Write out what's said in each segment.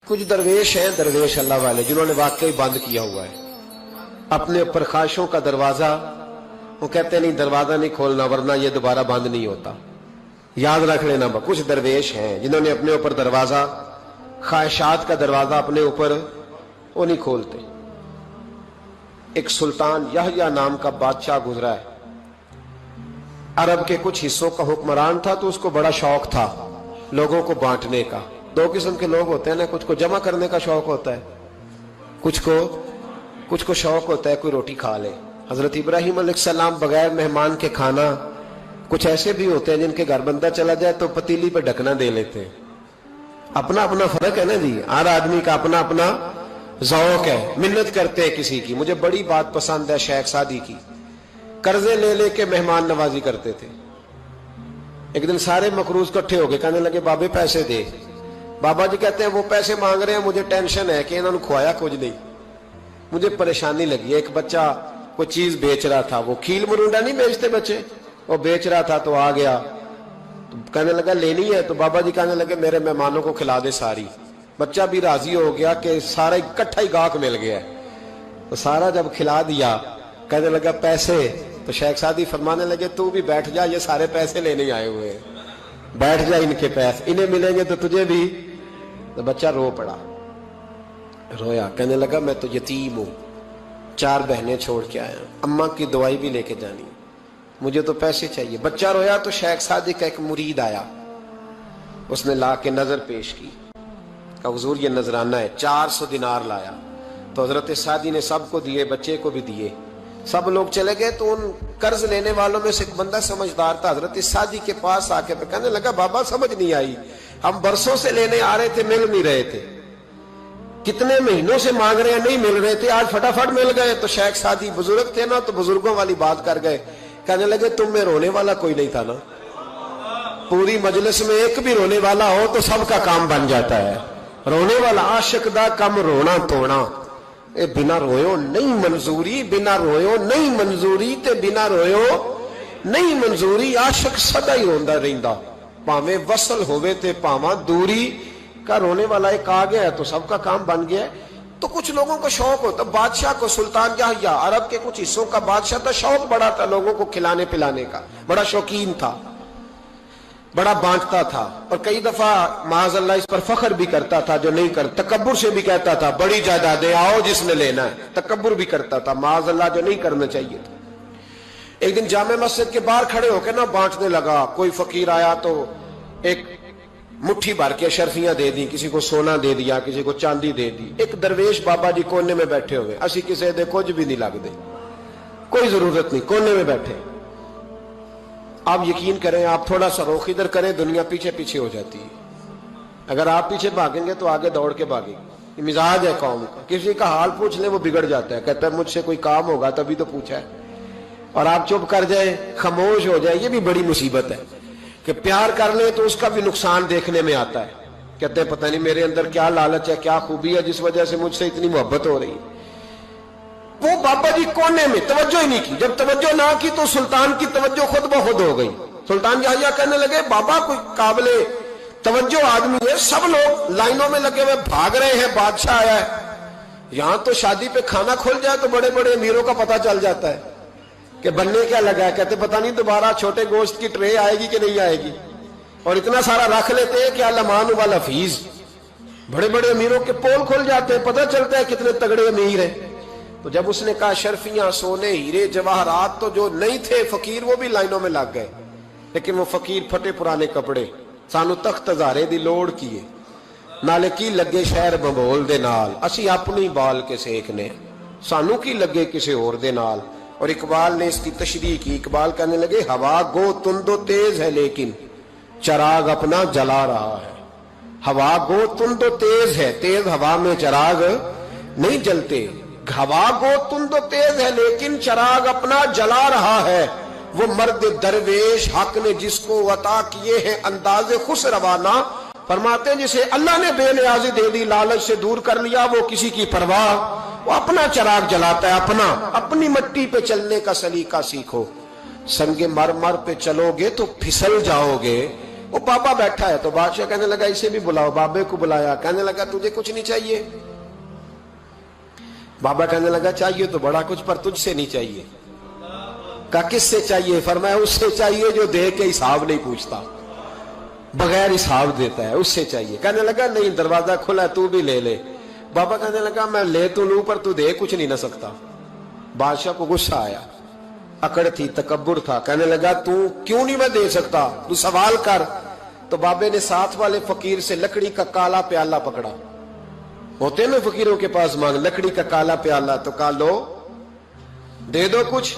کچھ درویش ہیں، درویش اللہ والے، جنہوں نے واقعی بند کیا ہوا ہے اپنے اوپر خواہشوں کا دروازہ. وہ کہتے ہیں نہیں دروازہ نہیں کھولنا ورنہ یہ دوبارہ بند نہیں ہوتا. یاد رکھ لینا، کچھ درویش ہیں جنہوں نے اپنے اوپر دروازہ، خواہشات کا دروازہ اپنے اوپر وہ نہیں کھولتے. ایک سلطان یحییٰ نام کا بادشاہ گزرا ہے، عرب کے کچھ حصوں کا حکمران تھا، تو اس کو بڑا شوق تھا لوگوں کو بانٹنے کا. دو قسم کے لوگ ہوتے ہیں نا، کچھ کو جمع کرنے کا شوق ہوتا ہے، کچھ کو شوق ہوتا ہے کوئی روٹی کھا لے. حضرت ابراہیم علیہ السلام بغیر مہمان کے کھانا، کچھ ایسے بھی ہوتے ہیں جن کے گھر بندہ چلا جائے تو پتیلی پہ ڈھکنا دے لیتے ہیں. اپنا اپنا فرق ہے نا جی، ہر آدمی کا اپنا اپنا ذوق ہے. منت کرتے ہیں کسی کی. مجھے بڑی بات پسند ہے شیخ سعدی کی، قرضے لے لے کے مہمان نوازی کرتے تھے. ایک دن سارے مقروض کٹھے ہو گئے، کہنے لگے بابے پیسے دے. بابا جی کہتے ہیں وہ پیسے مانگ رہے ہیں، مجھے ٹینشن ہے کہ انہوں نے کھوایا کچھ نہیں، مجھے پریشانی لگی. ایک بچہ کوئی چیز بیچ رہا تھا، وہ کھیل مرونڈا نہیں بیچتے بچے، وہ بیچ رہا تھا تو آ گیا، تو کہنے لگا لینی ہے. تو بابا جی کہنے لگے میرے مہمانوں کو کھلا دے ساری. بچہ بھی راضی ہو گیا کہ سارا اکٹھا ہی گاہک مل گیا ہے. تو سارا جب کھلا دیا کہنے لگا پیسے. تو شیخ سعدی فرمانے لگے تو بھی بیٹھ جا، یہ سارے پیسے لینے آئے ہوئے ہیں، بیٹھ جا، ان کے پیسے انہیں ملیں گے تو تجھے بھی. تو بچہ رو پڑا، رویا، کہنے لگا میں تو یتیم ہوں، 4 بہنیں چھوڑ کے آیا، اماں کی دوائی بھی لے کے جانی، مجھے تو پیسے چاہیے. بچہ رویا تو شیخ سعدی کا ایک مرید آیا، اس نے لا کے نظر پیش کی، کہا حضور یہ نذرانہ ہے. 400 دینار لایا. تو حضرت سعدی نے سب کو دیے، بچے کو بھی دیے. سب لوگ چلے گئے تو ان قرض لینے والوں میں سے ایک بندہ سمجھدار تھا، حضرت سعدی کے پاس آ کے کہنے لگا بابا سمجھ نہیں آئی، ہم برسوں سے لینے آ رہے تھے، مل نہیں رہے تھے، کتنے مہینوں سے مانگ رہے ہیں نہیں مل رہے تھے، آج فٹافٹ مل گئے. تو شیخ سعدی بزرگ تھے نا، تو بزرگوں والی بات کر گئے. کہنے لگے تم میں رونے والا کوئی نہیں تھا نا، پوری مجلس میں ایک بھی رونے والا ہو تو سب کا کام بن جاتا ہے. رونے والا عاشق دا کم رونا توڑا، اے بنا رویو نہیں منظوری، بنا رویو نہیں منظوری تے بنا رویو نہیں منظوری. عاشق سدا ہی روندا رہندا، پاویں وصل ہوئے تے پاواں دوری. کا رونے والا ایک آ گیا ہے تو سب کا کام بن گیا ہے. تو کچھ لوگوں کو شوق ہوتا، بادشاہ کو سلطان یحییٰ عرب کے کچھ حصوں کا بادشاہ تھا، شوق بڑا تھا لوگوں کو کھلانے پلانے کا، بڑا شوقین تھا، بڑا بانٹتا تھا. اور کئی دفعہ معاذ اللہ اس پر فخر بھی کرتا تھا جو نہیں کرتا، تکبر سے بھی کہتا تھا بڑی جائیدادیں آؤ جس نے لینا ہے، تکبر بھی کرتا تھا معاذ اللہ جو نہیں کرنا چاہیے تھا. ایک دن جامع مسجد کے باہر کھڑے ہو کے نا بانٹنے لگا. کوئی فقیر آیا تو ایک مٹھی بھر کے اشرفیاں دے دی، کسی کو سونا دے دیا، کسی کو چاندی دے دی. ایک درویش بابا جی کونے میں بیٹھے ہوئے، اسی کسی دے کچھ بھی نہیں لگ دے، کوئی ضرورت نہیں، کونے میں بیٹھے. آپ یقین کریں، آپ تھوڑا سا رخ ادھر کریں، دنیا پیچھے پیچھے ہو جاتی ہے. اگر آپ پیچھے بھاگیں گے تو آگے دوڑ کے بھاگیں گے. یہ مزاج ہے قوم کا، کسی کا حال پوچھ لیں وہ بگڑ جاتا ہے، کہتا ہے مجھ سے کوئی کام ہوگا تبھی تو پوچھا ہے. اور آپ چپ کر جائیں، خاموش ہو جائیں، یہ بھی بڑی مصیبت ہے. کہ پیار کر لیں تو اس کا بھی نقصان دیکھنے میں آتا ہے. کہتے ہیں پتہ نہیں میرے اندر کیا لالچ ہے، کیا خوبی ہے جس وجہ سے مجھ سے اتنی محبت ہو رہی ہے. وہ بابا جی کونے میں توجہ ہی نہیں کی. جب توجہ نہ کی تو سلطان کی توجہ خود بخود ہو گئی. سلطان یحییٰ کہنے لگے بابا کوئی قابل توجہ آدمی ہے، سب لوگ لائنوں میں لگے ہوئے بھاگ رہے ہیں، بادشاہ آیا ہے. یہاں تو شادی پہ کھانا کھل جائے تو بڑے بڑے امیروں کا پتہ چل جاتا ہے کہ بننے کیا لگا ہے. کہتے پتہ نہیں دوبارہ چھوٹے گوشت کی ٹرے آئے گی کہ نہیں آئے گی. اور اتنا سارا رکھ لیتے ہیں کہ المان والحفیظ، بڑے بڑے امیروں کے پول کھل جاتے ہیں، پتہ چلتا ہے کتنے تگڑے امیر ہیں. تو جب اس نے کہا شرفیاں، سونے، ہیرے، جواہرات، تو جو نہیں تھے فقیر وہ بھی لائنوں میں لگ گئے. لیکن وہ فقیر پھٹے پرانے کپڑے، سانو تخت ہزارے دی لوڑ کیے، نالے کی لگے شہر بمبول دے نال، اسی اپنی بال کے سیکھنے، سانو کی لگے کسے اور دے نال. اور اقبال نے اس کی تشریح کی. اقبال کہنے لگے ہوا گو تند و تیز ہے لیکن چراغ اپنا جلا رہا ہے. ہوا گو تند و تیز ہے، تیز ہوا میں چراغ نہیں جلتے. ہوا گو تند و تیز ہے لیکن چراغ اپنا جلا رہا ہے. وہ مرد درویش حق نے جس کو عطا کیے ہیں انداز خوش روانہ، فرماتے ہیں جسے اللہ نے بے نیازی دے دی، لالچ سے دور کر لیا، وہ کسی کی پرواہ، وہ اپنا چراغ جلاتا ہے. اپنی مٹی پہ چلنے کا سلیقہ سیکھو. سنگ مرمر پہ چلو گے تو پھسل جاؤ گے، वो बाबा बैठा है तो बादशाह कहने लगा इसे भी बुलाओ। बाबे को बुलाया, कहने लगा तुझे कुछ नहीं चाहिए? बाबा कहने लगा चाहिए तो बड़ा कुछ, पर तुझसे नहीं चाहिए। कहा किससे चाहिए? फरमाया उससे चाहिए जो दे के हिसाब नहीं पूछता, बगैर हिसाब देता है, उससे चाहिए। कहने लगा नहीं, दरवाजा खुला है, तू भी ले ले। बाबा कहने लगा मैं ले तो लूं, पर तू दे कुछ नहीं ना सकता। बादशाह को गुस्सा आया, अकड़ थी, तकब्बुर था। कहने लगा तू क्यों नहीं मैं दे सकता, तू सवाल कर। तो बाबे ने साथ वाले फकीर से लकड़ी का काला प्याला पकड़ा, होते ना फकीरों के पास मांग, लकड़ी का काला प्याला, तो कहा लो दे दो कुछ।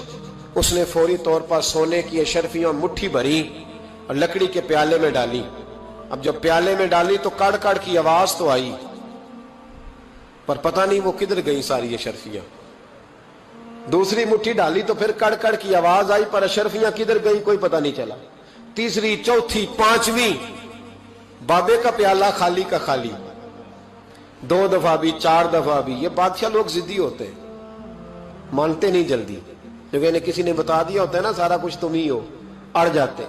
उसने फौरी तौर पर सोने की अशरफियां मुट्ठी भरी और लकड़ी के प्याले में डाली। अब जब प्याले में डाली तो कड़ कड़ की आवाज तो आई, पर पता नहीं वो किधर गई सारी अशरफियां। दूसरी मुट्ठी डाली तो फिर कड़ कड़ की आवाज आई, पर अशरफियां किधर गई कोई पता नहीं चला। तीसरी, चौथी, पांचवी, बाबे का प्याला खाली का खाली। 2 दफा भी, 4 दफा भी। ये बादशाह लोग जिद्दी होते हैं, मानते नहीं जल्दी, क्योंकि इन्हें किसी ने बता दिया होता है ना सारा कुछ तुम ही हो, अड़ जाते।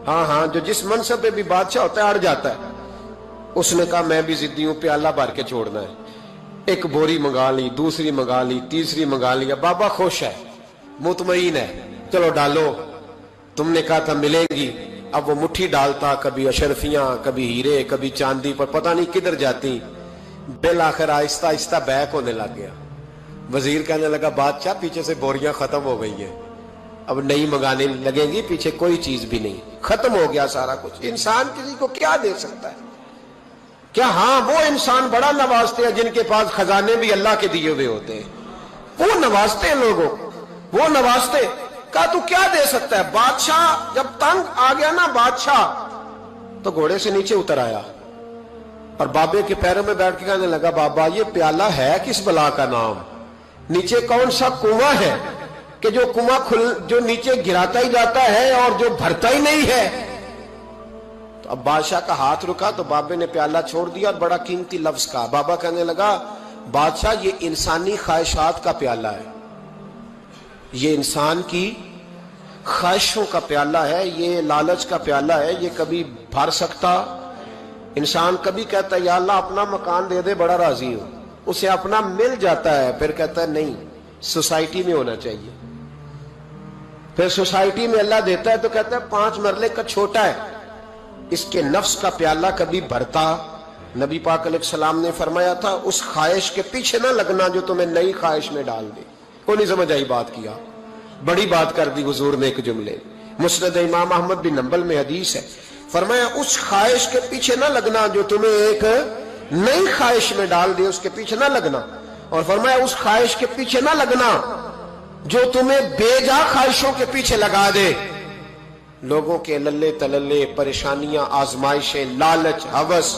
हाँ हाँ, जो जिस मनसब पे भी बादशाह होता है अड़ जाता है। उसने कहा मैं भी जिद्दी हूं, प्याला भर के छोड़ना है। एक बोरी मंगा ली, दूसरी मंगा ली, तीसरी मंगा लिया। बाबा खुश है, मुतमईन है, चलो डालो, तुमने कहा था मिलेगी। अब वो मुट्ठी डालता, कभी अशरफियां, कभी हीरे, कभी चांदी, पर पता नहीं किधर जाती। बिल आखिर आहिस्ता आहिस्ता बैक होने लग गया। वजीर कहने लगा बादशाह पीछे से बोरियां खत्म हो गई हैं, अब नई मंगाने लगेंगी, पीछे कोई चीज भी नहीं, खत्म हो गया सारा कुछ। इंसान किसी को क्या दे सकता है? क्या हाँ वो इंसान बड़ा नवाजते हैं जिनके पास खजाने भी अल्लाह के दिए हुए होते हैं, वो नवाजते हैं लोगों, वो नवाजते। कहा तू क्या दे सकता है? बादशाह जब तंग आ गया ना बादशाह, तो घोड़े से नीचे उतर आया और बाबे के पैरों में बैठ के कहने लगा बाबा ये प्याला है किस बला का नाम? नीचे कौन सा कुआं है कि जो कुआं जो नीचे गिराता ही जाता है और जो भरता ही नहीं है? तो अब बादशाह का हाथ रुका तो बाबे ने प्याला छोड़ दिया और बड़ा कीमती लफ्ज कहा। बाबा कहने लगा बादशाह ये इंसानी ख्वाहिशात का प्याला है, ये इंसान की ख्वाहिशों का प्याला है, ये लालच का प्याला है, ये कभी भर सकता। इंसान कभी कहता है या अल्लाह अपना मकान दे दे, बड़ा राजी हो, उसे अपना मिल जाता है, फिर कहता है नहीं सोसाइटी में होना चाहिए। फिर सोसाइटी में अल्लाह देता है तो कहता है 5 मरले का छोटा है। इसके नफ्स का प्याला कभी भरता। नबी पाक अलैहिस्सलाम ने फरमाया था उस ख्वाहिश के पीछे ना लगना जो तुम्हें नई ख्वाहिश में डाल दे। को नहीं समझ आई बात? किया बड़ी बात कर दी हुजूर ने एक जुमले। मुस्नद इमाम अहमद बिन हंबल में हदीस है, फरमाया उस ख्वाहिश के पीछे ना लगना जो तुम्हें एक नई ख्वाहिश में डाल दे, उसके पीछे ना लगना। और फरमाया उस ख्वाहिश के पीछे ना लगना जो तुम्हें बेजा ख्वाहिशों के पीछे लगा दे। लोगों के लल्ले तलल्ले, परेशानियां, आजमाइशें, लालच, हवस,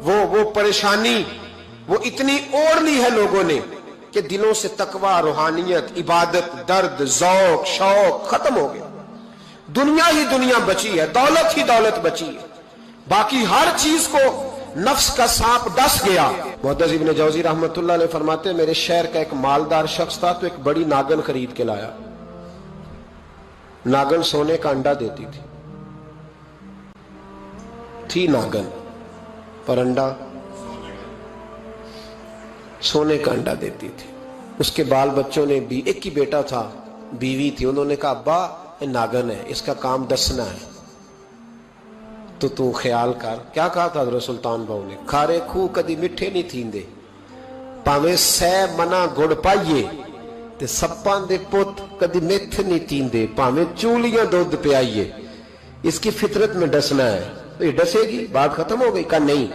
वो परेशानी वो इतनी ओढ़ ली है लोगों ने कि दिलों से तकवा, रूहानियत, इबादत, दर्द, जौक, शौक खत्म हो गया। दुनिया ही दुनिया बची है, दौलत ही दौलत बची है, बाकी हर चीज को नफ्स का सांप डस गया। मुहद्दिस इब्न जौजी रहमतुल्लाह अलैह फरमाते मेरे शहर का एक मालदार शख्स था तो एक बड़ी नागन खरीद के लाया। नागन सोने का अंडा देती थी नागन, पर अंडा सोने का अंडा देती थी। उसके बाल बच्चों ने भी, एक ही बेटा था, बीवी थी, उन्होंने कहा अब्बा ये नागन है, इसका काम दसना है, तो तू ख्याल कर। क्या कहा था हज़रत सुल्तान बहू ने? खारे खूह कदी मिठे नहीं थींदे, भावें सै मना गुड़ पाइए, ते सप्पां दे पुत कदी मिठ नहीं थींदे, भावें चूलियां दूध पियाइए। इसकी फितरत में डसना है। तो ये डसेगी, बात खत्म हो गई? का नहीं,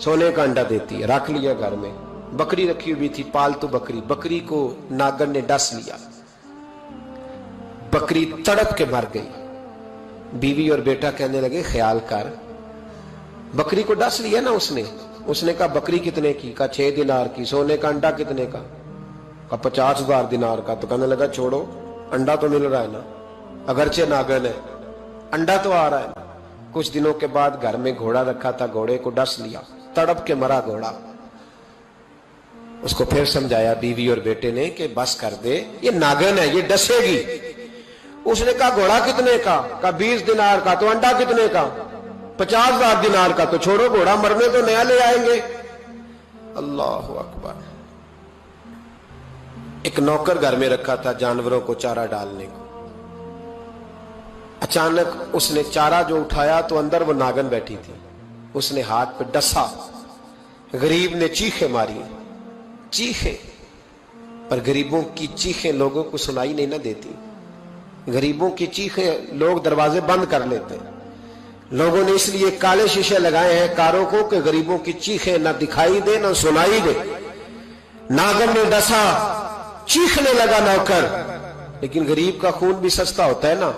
सोने का अंडा देती है। रख लिया घर में। बकरी रखी हुई थी, पालतू बकरी, बकरी को नागन ने डस लिया, बकरी तड़प के मर गई। बीवी और बेटा कहने लगे ख्याल कर, बकरी को डस लिया ना उसने। उसने कहा बकरी कितने की? का 6 दिनार की। सोने का अंडा कितने का? का 50,000 दिनार का। तो कहने लगा छोड़ो, अंडा तो मिल रहा है ना, अगरचे नागन है, अंडा तो आ रहा है। कुछ दिनों के बाद घर में घोड़ा रखा था, घोड़े को डस लिया, तड़प के मरा घोड़ा। उसको फिर समझाया बीवी और बेटे ने कि बस कर दे, ये नागन है, ये डसेगी। उसने कहा घोड़ा कितने का 20 दिनार का। तो अंडा कितने का? 50,000 दिनार का। तो छोड़ो घोड़ा, मरने तो नया ले आएंगे। अल्लाह अकबर। एक नौकर घर में रखा था जानवरों को चारा डालने को। अचानक उसने चारा जो उठाया तो अंदर वो नागन बैठी थी। उसने हाथ पे डसा, गरीब ने चीखें मारी, चीखें, पर गरीबों की चीखें लोगों को सुनाई नहीं ना देती। गरीबों की चीखें लोग दरवाजे बंद कर लेते हैं। लोगों ने इसलिए काले शीशे लगाए हैं कारों को कि गरीबों की चीखें ना दिखाई दे ना सुनाई दे। नागन ने डसा, चीखने लगा नौकर, लेकिन गरीब का खून भी सस्ता होता है ना।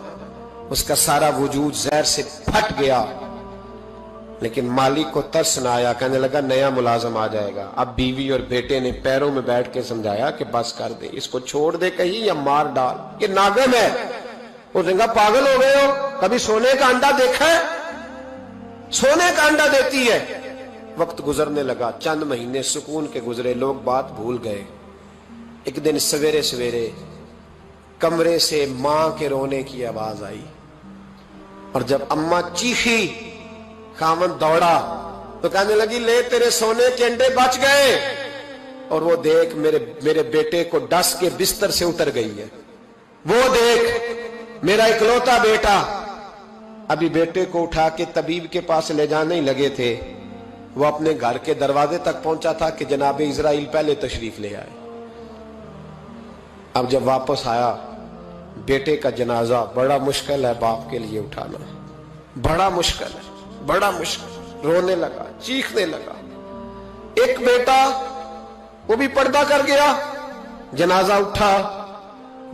उसका सारा वजूद जहर से फट गया। लेकिन मालिक को तरस न आया, कहने लगा नया मुलाजम आ जाएगा। अब बीवी और बेटे ने पैरों में बैठ के समझाया कि बस कर दे, इसको छोड़ दे कहीं या मार डाल, ये नागन है। उसने कहा पागल हो गए हो, कभी सोने का अंडा देखा है? सोने का अंडा देती है। वक्त गुजरने लगा, चंद महीने सुकून के गुजरे, लोग बात भूल गए। एक दिन सवेरे सवेरे कमरे से मां के रोने की आवाज आई, और जब अम्मा चीखी, खामन दौड़ा तो कहने लगी ले तेरे सोने के अंडे बच गए। और वो देख मेरे बेटे को डस के बिस्तर से उतर गई है। वो देख मेरा इकलौता बेटा। अभी बेटे को उठा के तबीब के पास ले जाने ही लगे थे, वो अपने घर के दरवाजे तक पहुंचा था कि जनाब इजराइल पहले तशरीफ ले आए। अब जब वापस आया, बेटे का जनाजा बड़ा मुश्किल है बाप के लिए उठाना, बड़ा मुश्किल है, बड़ा मुश्किल। रोने लगा, चीखने लगा। एक बेटा वो भी पर्दा कर गया। जनाजा उठा,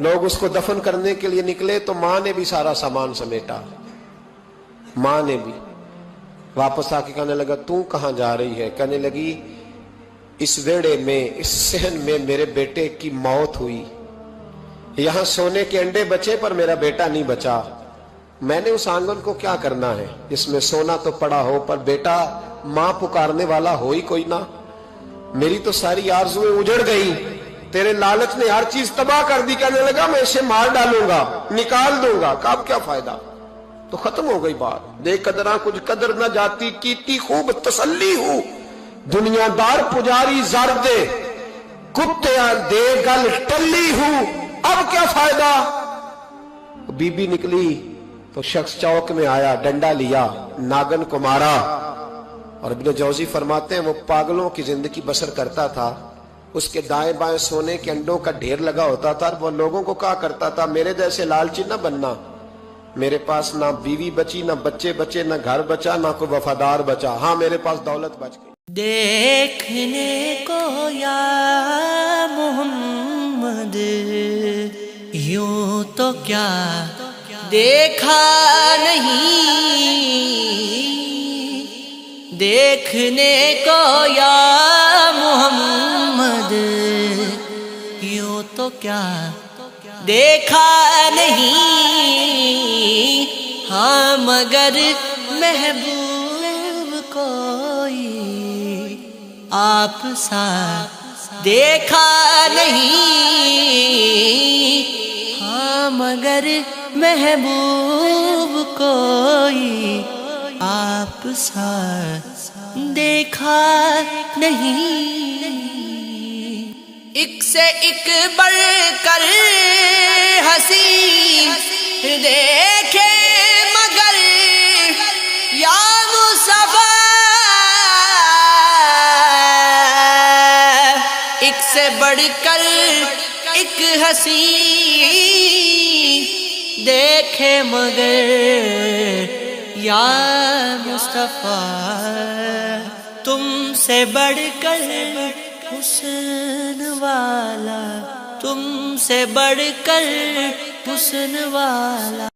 लोग उसको दफन करने के लिए निकले तो मां ने भी सारा सामान समेटा। मां ने भी वापस आके कहने लगा तू कहां जा रही है? कहने लगी इस वेड़े में, इस सहन में मेरे बेटे की मौत हुई। यहां सोने के अंडे बचे पर मेरा बेटा नहीं बचा। मैंने उस आंगन को क्या करना है जिसमें सोना तो पड़ा हो पर बेटा मां पुकारने वाला हो ही कोई ना। मेरी तो सारी आरज़ुएं उजड़ गई, तेरे लालच ने हर चीज तबाह कर दी। कहने लगा मैं इसे मार डालूंगा, निकाल दूंगा, कब क्या फायदा। तो खत्म हो गई बात। देख कदरा कुछ कदर न जाती, कीती खूब तसल्ली हूं, दुनियादार पुजारी जर दे, कुत्तियां दे गल टल्ली हूं, अब क्या फायदा। बीबी निकली तो शख्स चौक में आया, डंडा लिया, नागन को मारा। और इब्न जौजी फरमाते हैं वो पागलों की जिंदगी बसर करता था। उसके दाएं बाएं सोने के अंडों का ढेर लगा होता था। वो लोगों को कहा करता था मेरे जैसे लालची न बनना। मेरे पास ना बीवी बची, ना बच्चे बचे, ना घर बचा, ना कोई वफादार बचा। हाँ मेरे पास दौलत बच गई। देखने को या मोहम्मद यूं तो क्या देखा नहीं, देखने को या मोहम्मद यूं तो क्या देखा नहीं। हाँ मगर महबूब कोई आप सा देखा नहीं। हाँ मगर महबूब कोई आप सा देखा नहीं। एक से एक बढ़कर हसीन देखे मगर या मुस्तफा, एक से बढ़कर एक हसीन देखे मगर या मुस्तफा, तुमसे बढ़कर हुस्न वाला, तुमसे बढ़कर हुस्न वाला।